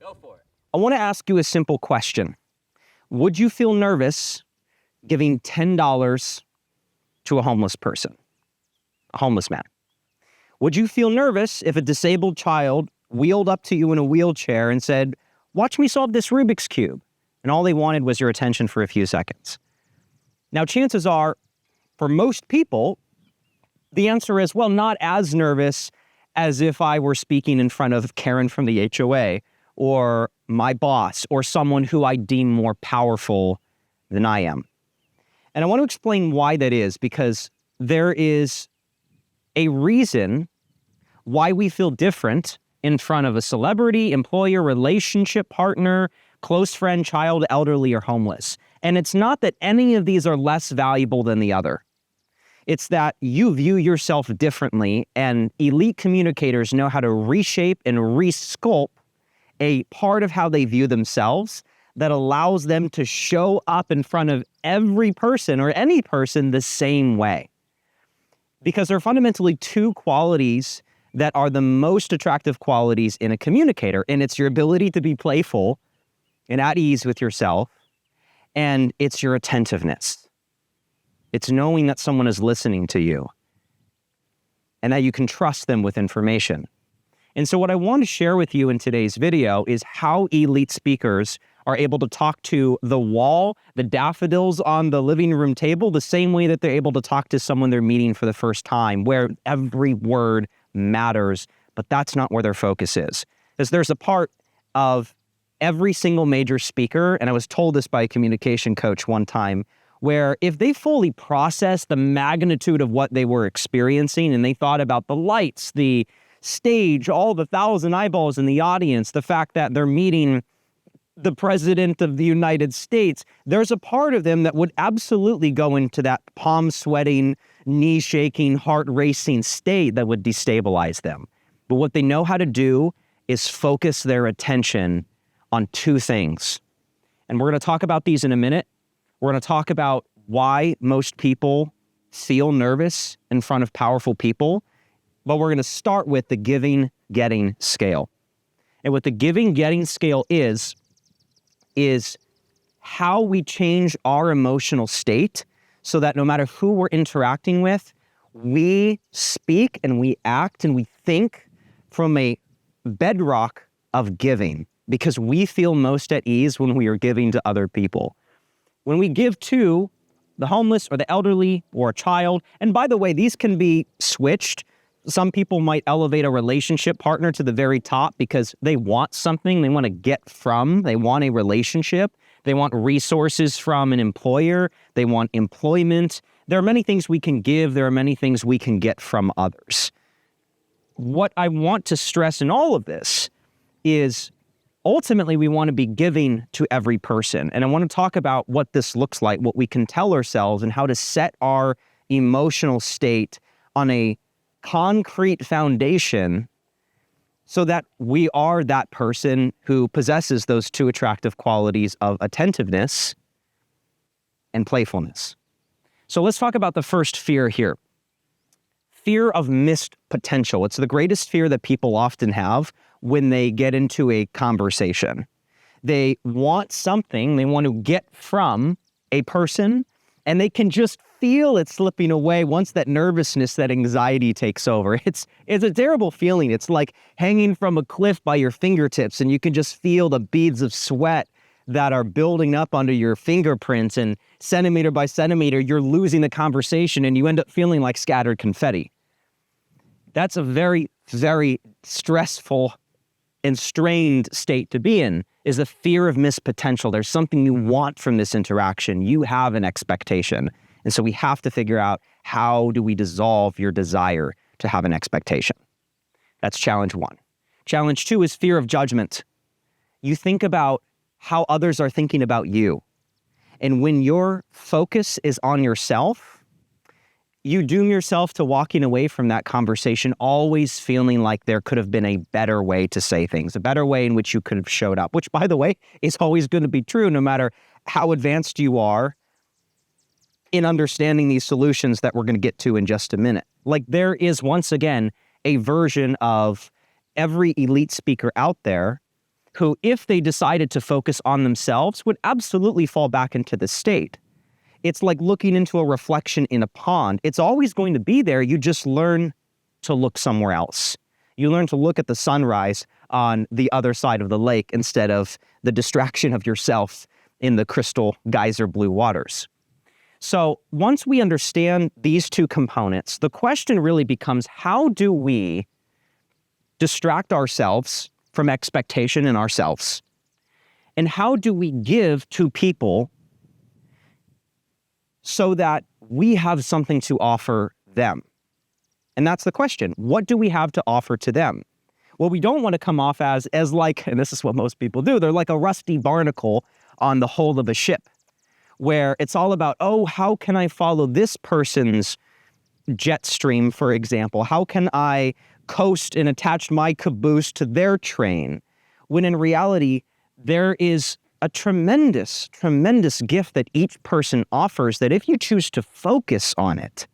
Go for it. I want to ask you a simple question. Would you feel nervous giving $10 to a homeless person, a homeless man? Would you feel nervous if a disabled child wheeled up to you in a wheelchair and said, "Watch me solve this Rubik's Cube," and all they wanted was your attention for a few seconds? Now, chances are, for most people, the answer is, well, not as nervous as if I were speaking in front of Karen from the HOA or my boss or someone who I deem more powerful than I am. And I want to explain why that is, because there is a reason why we feel different in front of a celebrity, employer, relationship partner, close friend, child, elderly, or homeless. And it's not that any of these are less valuable than the other. It's that you view yourself differently, and elite communicators know how to reshape and resculpt a part of how they view themselves that allows them to show up in front of every person or any person the same way. Because there are fundamentally two qualities that are the most attractive qualities in a communicator, and it's your ability to be playful and at ease with yourself, and it's your attentiveness. It's knowing that someone is listening to you and that you can trust them with information. And so what I want to share with you in today's video is how elite speakers are able to talk to the wall, the daffodils on the living room table, the same way that they're able to talk to someone they're meeting for the first time, where every word matters, but that's not where their focus is. Because there's a part of every single major speaker, and I was told this by a communication coach one time, where if they fully processed the magnitude of what they were experiencing and they thought about the lights, the stage, all the 1,000 eyeballs in the audience, the fact that they're meeting the President of the United States, there's a part of them that would absolutely go into that palm sweating, knee shaking, heart racing state that would destabilize them. But what they know how to do is focus their attention on two things. And we're going to talk about these in a minute. We're going to talk about why most people feel nervous in front of powerful people, but we're going to start with the giving-getting scale. And what the giving-getting scale is how we change our emotional state so that no matter who we're interacting with, we speak and we act and we think from a bedrock of giving, because we feel most at ease when we are giving to other people. When we give to the homeless or the elderly or a child, and by the way, these can be switched. Some people might elevate a relationship partner to the very top because they want something they want to get from. They want a relationship. They want resources from an employer. They want employment. There are many things we can give. There are many things we can get from others. What I want to stress in all of this is ultimately we want to be giving to every person. And I want to talk about what this looks like, what we can tell ourselves, and how to set our emotional state on a concrete foundation so that we are that person who possesses those two attractive qualities of attentiveness and playfulness. So let's talk about the first fear here. Fear of missed potential. It's the greatest fear that people often have when they get into a conversation. They want something they want to get from a person, and they can just feel it slipping away once that nervousness, that anxiety takes over. It's a terrible feeling. It's like hanging from a cliff by your fingertips, and you can just feel the beads of sweat that are building up under your fingerprints, and centimeter by centimeter, you're losing the conversation, and you end up feeling like scattered confetti. That's a very, very stressful and strained state to be in, is the fear of missed potential. There's something you want from this interaction. You have an expectation. And so we have to figure out, how do we dissolve your desire to have an expectation? That's challenge one. Challenge two is fear of judgment. You think about how others are thinking about you. And when your focus is on yourself, you doom yourself to walking away from that conversation always feeling like there could have been a better way to say things, a better way in which you could have showed up, which, by the way, is always going to be true no matter how advanced you are in understanding these solutions that we're going to get to in just a minute. Like, there is, once again, a version of every elite speaker out there who, if they decided to focus on themselves, would absolutely fall back into the state. It's like looking into a reflection in a pond. It's always going to be there. You just learn to look somewhere else. You learn to look at the sunrise on the other side of the lake instead of the distraction of yourself in the crystal geyser blue waters. So once we understand these two components, the question really becomes, how do we distract ourselves from expectation in ourselves? And how do we give to people so that we have something to offer them? And that's the question. What do we have to offer to them? Well, we don't want to come off as like, and this is what most people do, they're like a rusty barnacle on the hull of a ship, where it's all about, oh, how can I follow this person's jet stream, for example? How can I coast and attach my caboose to their train? When in reality, there is a tremendous, tremendous gift that each person offers that if you choose to focus on it,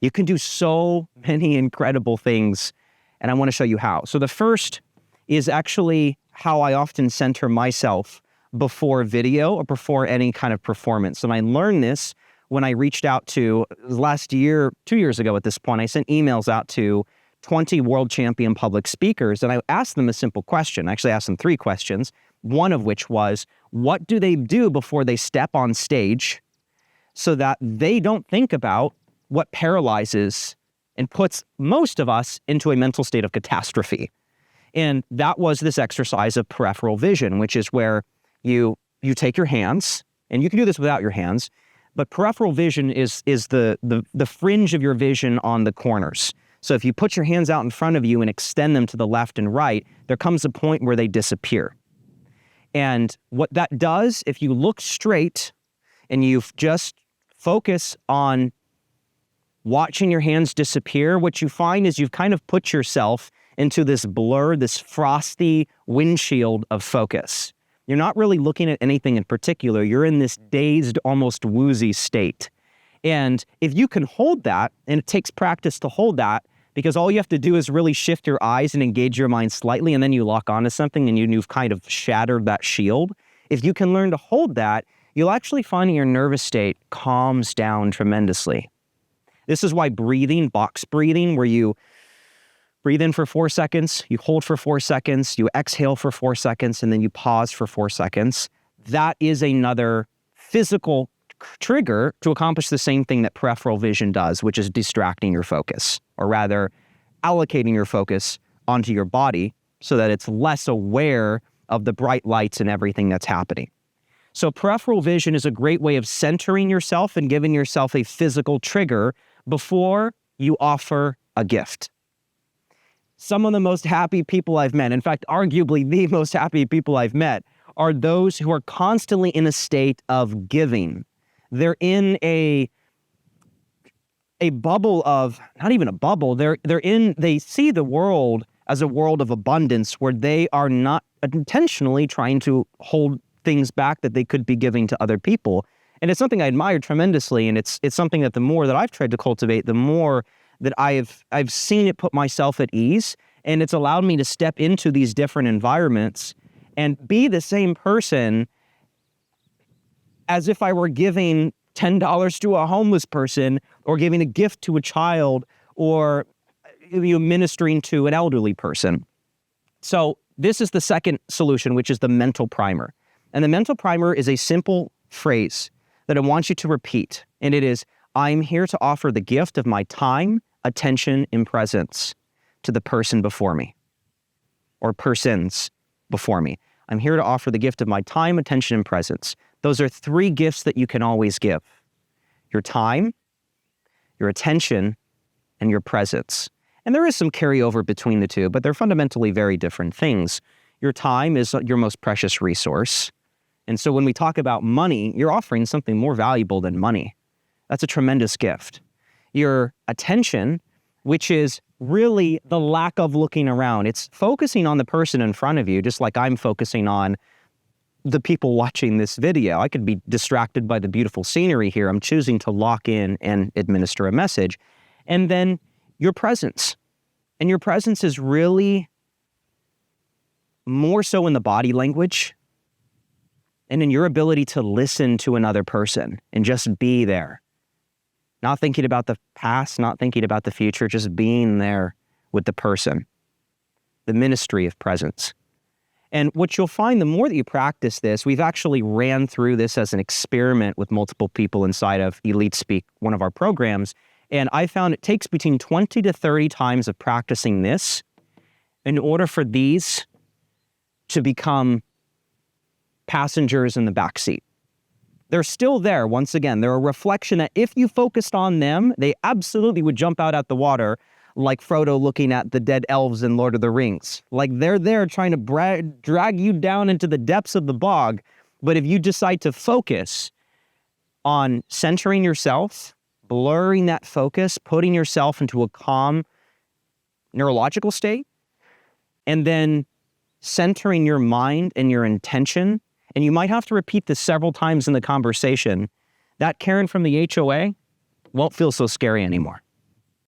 you can do so many incredible things. And I want to show you how. So the first is actually how I often center myself before video or before any kind of performance. And I learned this when I reached out to, last year, 2 years ago at this point, I sent emails out to 20 world champion public speakers, and I asked them a simple question. I actually asked them 3 questions, one of which was, what do they do before they step on stage so that they don't think about what paralyzes and puts most of us into a mental state of catastrophe? And that was this exercise of peripheral vision, which is where you take your hands, and you can do this without your hands, but peripheral vision is the fringe of your vision on the corners. So if you put your hands out in front of you and extend them to the left and right, there comes a point where they disappear. And what that does, if you look straight and you just focus on watching your hands disappear, what you find is you've kind of put yourself into this blur, this frosty windshield of focus. You're not really looking at anything in particular. You're in this dazed, almost woozy state. And if you can hold that, and it takes practice to hold that, because all you have to do is really shift your eyes and engage your mind slightly, and then you lock onto something and you've kind of shattered that shield. If you can learn to hold that, you'll actually find your nervous state calms down tremendously. This is why breathing, box breathing, where you breathe in for 4 seconds, you hold for 4 seconds, you exhale for 4 seconds, and then you pause for 4 seconds. That is another physical trigger to accomplish the same thing that peripheral vision does, which is distracting your focus, or rather allocating your focus onto your body so that it's less aware of the bright lights and everything that's happening. So peripheral vision is a great way of centering yourself and giving yourself a physical trigger before you offer a gift. Some of the most happy people I've met, in fact, arguably the most happy people I've met, are those who are constantly in a state of giving. They're in a bubble of, not even a bubble, they see the world as a world of abundance where they are not intentionally trying to hold things back that they could be giving to other people. And it's something I admire tremendously, and it's something that the more that I've tried to cultivate, the more that I've seen it put myself at ease, and it's allowed me to step into these different environments and be the same person as if I were giving $10 to a homeless person, or giving a gift to a child, or ministering to an elderly person. So this is the second solution, which is the mental primer. And the mental primer is a simple phrase that I want you to repeat, and it is, I'm here to offer the gift of my time, attention, and presence to the person before me, or persons before me. I'm here to offer the gift of my time, attention, and presence. Those are 3 gifts that you can always give: your time, your attention, and your presence. And there is some carryover between the two, but they're fundamentally very different things. Your time is your most precious resource. And so when we talk about money, you're offering something more valuable than money. That's a tremendous gift. Your attention, which is really the lack of looking around. It's focusing on the person in front of you, just like I'm focusing on the people watching this video. I could be distracted by the beautiful scenery here. I'm choosing to lock in and administer a message. And then your presence. And your presence is really more so in the body language and in your ability to listen to another person and just be there. Not thinking about the past, not thinking about the future, just being there with the person. The ministry of presence. And what you'll find, the more that you practice this, we've actually ran through this as an experiment with multiple people inside of Elite Speak, one of our programs. And I found it takes between 20 to 30 times of practicing this in order for these to become passengers in the back seat. They're still there. Once again, they're a reflection that if you focused on them, they absolutely would jump out at the water like Frodo looking at the dead elves in Lord of the Rings. Like they're there trying to drag you down into the depths of the bog. But if you decide to focus on centering yourself, blurring that focus, putting yourself into a calm neurological state, and then centering your mind and your intention, and you might have to repeat this several times in the conversation, that Karen from the HOA won't feel so scary anymore.